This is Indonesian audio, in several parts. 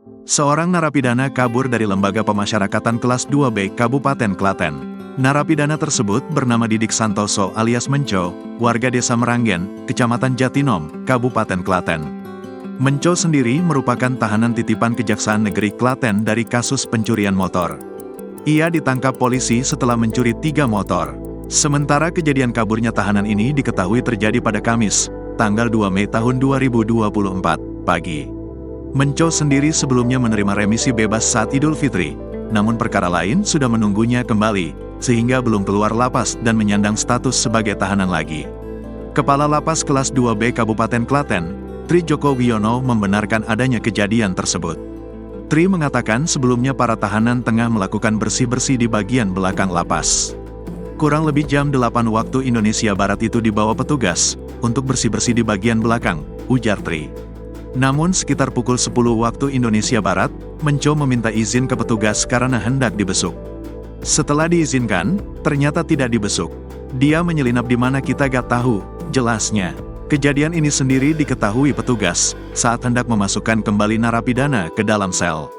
Seorang narapidana kabur dari Lembaga Pemasyarakatan Kelas 2B Kabupaten Klaten. Narapidana tersebut bernama Didik Santoso alias Menco, warga Desa Meranggen, Kecamatan Jatinom, Kabupaten Klaten. Menco sendiri merupakan tahanan titipan Kejaksaan Negeri Klaten dari kasus pencurian motor. Ia ditangkap polisi setelah mencuri 3 motor. Sementara kejadian kaburnya tahanan ini diketahui terjadi pada Kamis, tanggal 2 Mei tahun 2024, pagi. Menco sendiri sebelumnya menerima remisi bebas saat Idul Fitri, namun perkara lain sudah menunggunya kembali, sehingga belum keluar lapas dan menyandang status sebagai tahanan lagi. Kepala Lapas Kelas 2B Kabupaten Klaten, Tri Joko Wiono membenarkan adanya kejadian tersebut. Tri mengatakan sebelumnya para tahanan tengah melakukan bersih-bersih di bagian belakang lapas. Kurang lebih jam 8 waktu Indonesia Barat itu dibawa petugas untuk bersih-bersih di bagian belakang, ujar Tri. Namun sekitar pukul 10 waktu Indonesia Barat, Menco meminta izin ke petugas karena hendak dibesuk. Setelah diizinkan, ternyata tidak dibesuk. Dia menyelinap di mana kita gak tahu, jelasnya. Kejadian ini sendiri diketahui petugas saat hendak memasukkan kembali narapidana ke dalam sel.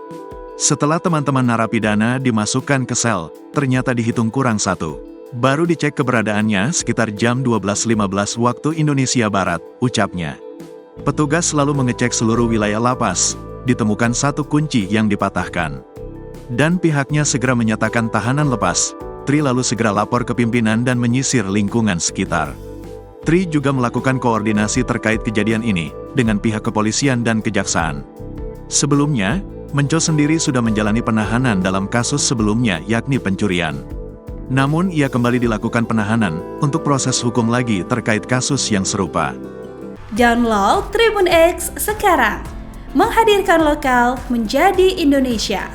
Setelah teman-teman narapidana dimasukkan ke sel, ternyata dihitung kurang 1. Baru dicek keberadaannya sekitar jam 12.15 waktu Indonesia Barat, ucapnya. Petugas selalu mengecek seluruh wilayah lapas, ditemukan 1 kunci yang dipatahkan. Dan pihaknya segera menyatakan tahanan lepas. Tri lalu segera lapor ke pimpinan dan menyisir lingkungan sekitar. Tri juga melakukan koordinasi terkait kejadian ini, dengan pihak kepolisian dan kejaksaan. Sebelumnya, Menco sendiri sudah menjalani penahanan dalam kasus sebelumnya yakni pencurian. Namun ia kembali dilakukan penahanan, untuk proses hukum lagi terkait kasus yang serupa. Download Tribun X sekarang, menghadirkan lokal menjadi Indonesia.